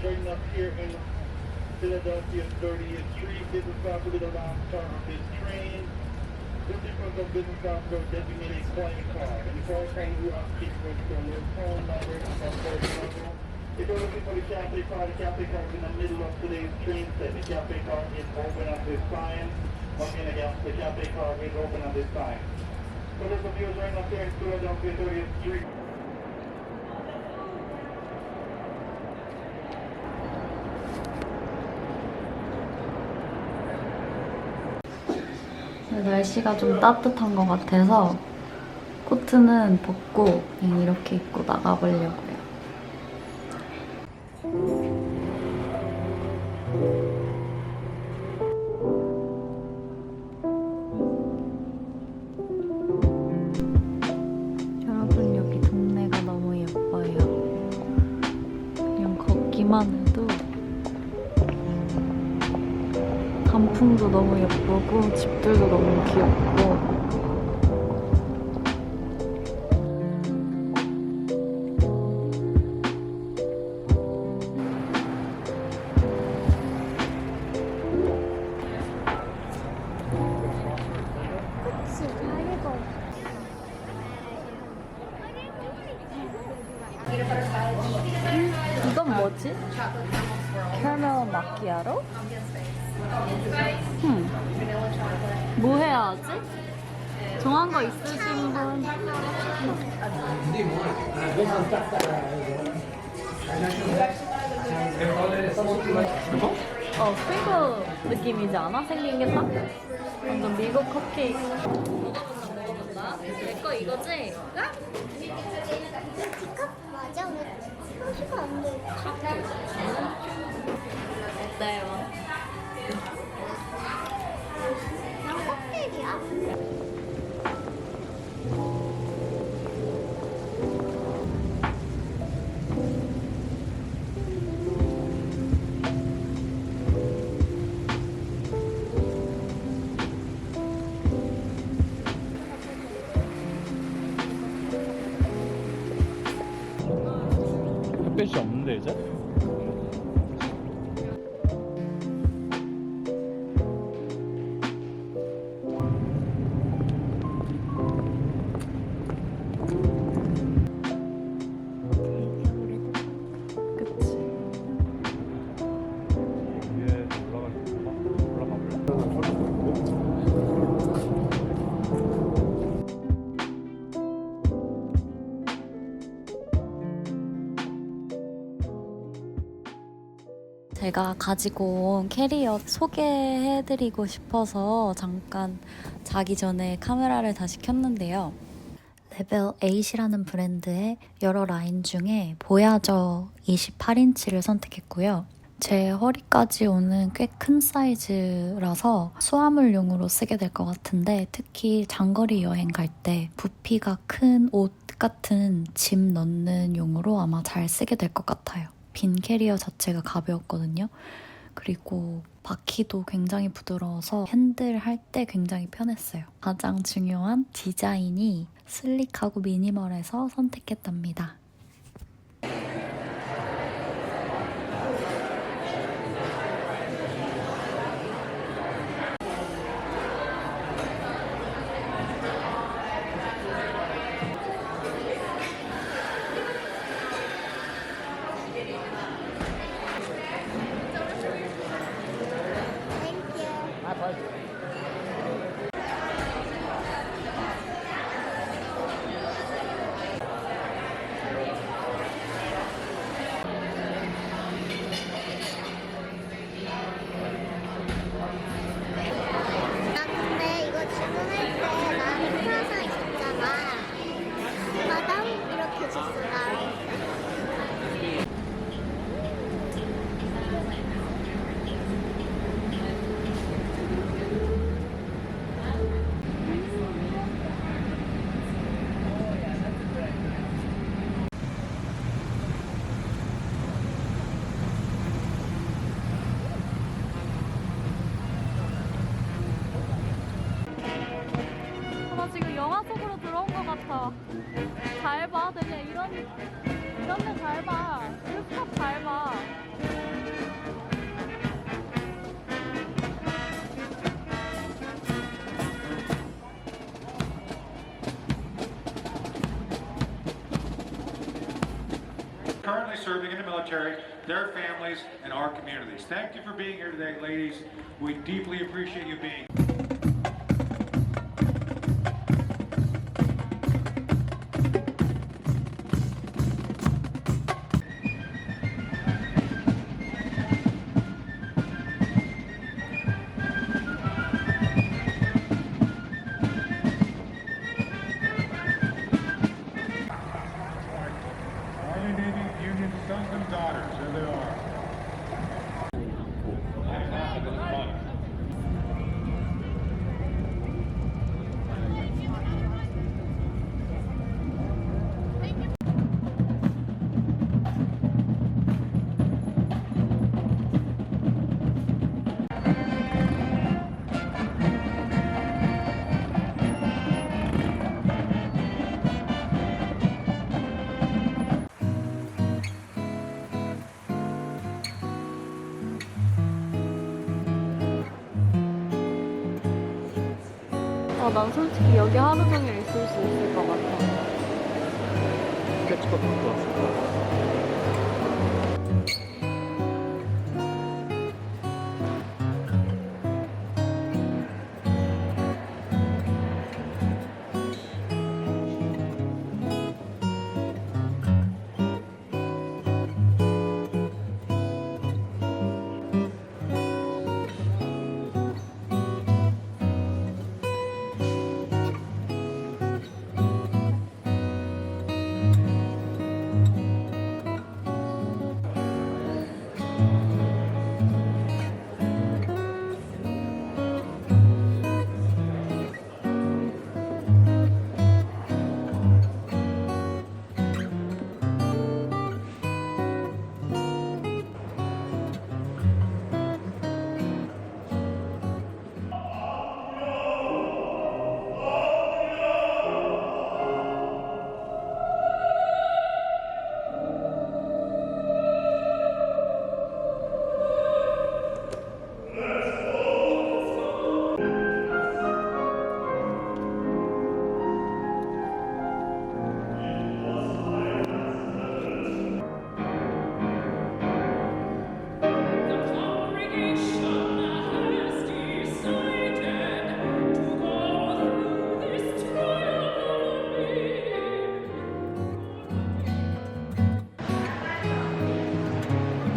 Joining us here in Philadelphia 30th Street. This is probably the last car of this train. This is from the business cargo designated client car. And the car can you ask people for your phone number and phone number. If you're looking for the cafe car is in the middle of today's train set. The cafe car is open at this time. Once again, the cafe car is open at this time. For those of you joining us here in Philadelphia 30th Street. 날씨가 좀 따뜻한 것 같아서 코트는 벗고 그냥 이렇게 입고 나가보려고요. 여러분, 여기 동네가 너무 예뻐요. 그냥 걷기만 해도 단풍도 너무 예쁘고 집들도 너무 귀엽고 이건 뭐지? 캐러멜 마키아로? 뭐 해야 하지? 정한 거 있으신 분? 이거? 스프링클 느낌이지 않아? 생긴 게 딱? 완전 미국 컵케이크. 먹어본다. 내 거 이거지? 맞아? 왜 표시가 안 돼? 어때요? 그냥 껍데기야? 햇빛이 없는데 이제? 그치. 위에 올라가 볼래? 제가 가지고 온 캐리어 소개해드리고 싶어서 잠깐 자기 전에 카메라를 다시 켰는데요. 레벨 8이라는 브랜드의 여러 라인 중에 보야저 28인치를 선택했고요. 제 허리까지 오는 꽤 큰 사이즈라서 수화물용으로 쓰게 될 것 같은데 특히 장거리 여행 갈 때 부피가 큰 옷 같은 짐 넣는 용으로 아마 잘 쓰게 될 것 같아요. 빈 캐리어 자체가 가벼웠거든요. 그리고 바퀴도 굉장히 부드러워서 핸들 할 때 굉장히 편했어요. 가장 중요한 디자인이 슬릭하고 미니멀해서 선택했답니다. 잘 봐. 되게 이런 데 잘 봐. 루프탑 잘 봐. Currently serving in the military, their families, and our communities. Thank you for being here today, ladies. We deeply appreciate you being here. Army Navy Union sons and daughters, there they are. 난 솔직히 여기 하루 종일 있을 수 있을 것 같아. 스케치북 갖고 왔어.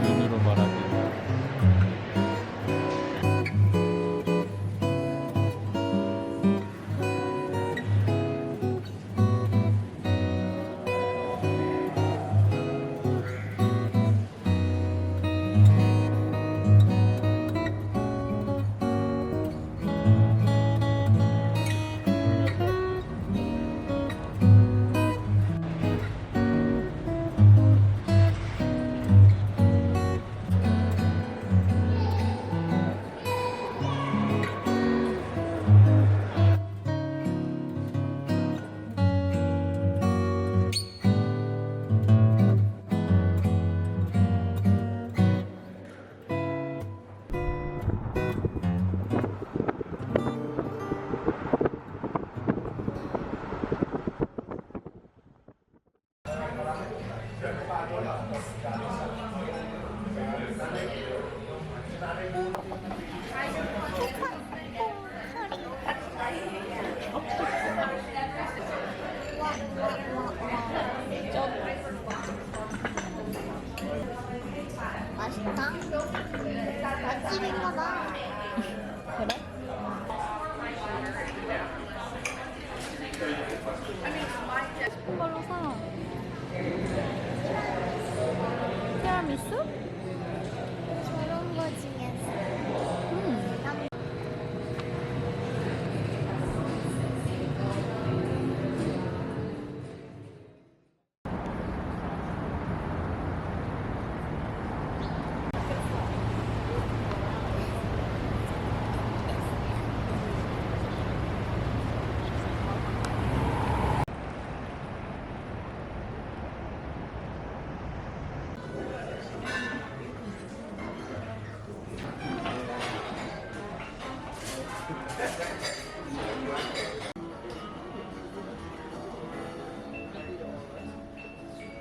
눈으로 말하기. 맛있다. 맛집인가 봐. 그래? 싶은 걸로 사. 티라미수? 저런 거 중에서. 음.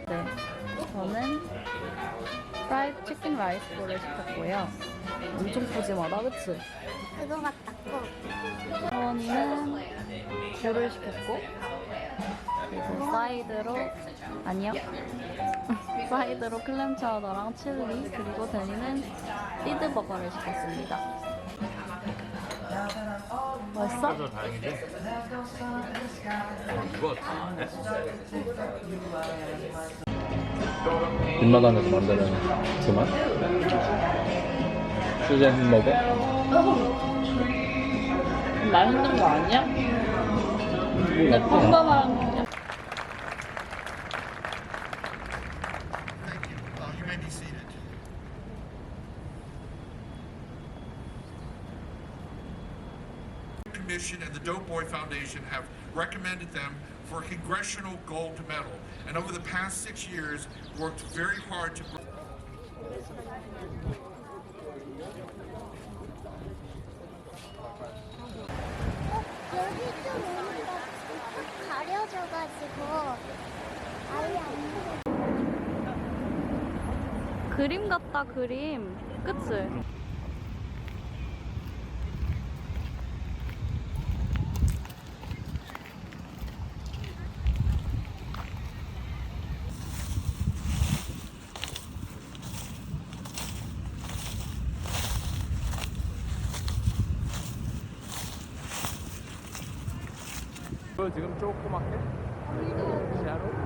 네, 저는 프라이드 치킨 라이스볼을 시켰고요. 엄청 푸짐하다, 그치? 그거 같다고. 서원이는 굴을 시켰고, 그리고 사이드로, 아니요. 사이드로 클램 차우더랑 칠리, 그리고 데니는 피드버거를 시켰습니다. 맛있어? 그래서 다행인데. 이거 뒷마당에서 만드는 그 맛? 수제 햄버거? 맛있는 거 아니야? 근데 평범한 그냥 You may be seated. Commission and the Dope Boy Foundation have recommended them for a Congressional Gold Medal, and over the past 6 years worked very hard to. 여기 좀 오니까 가려져가지고 아예 안 보여. 그림 같다, 그림. 그치? 지금 조그맣게? 시야로?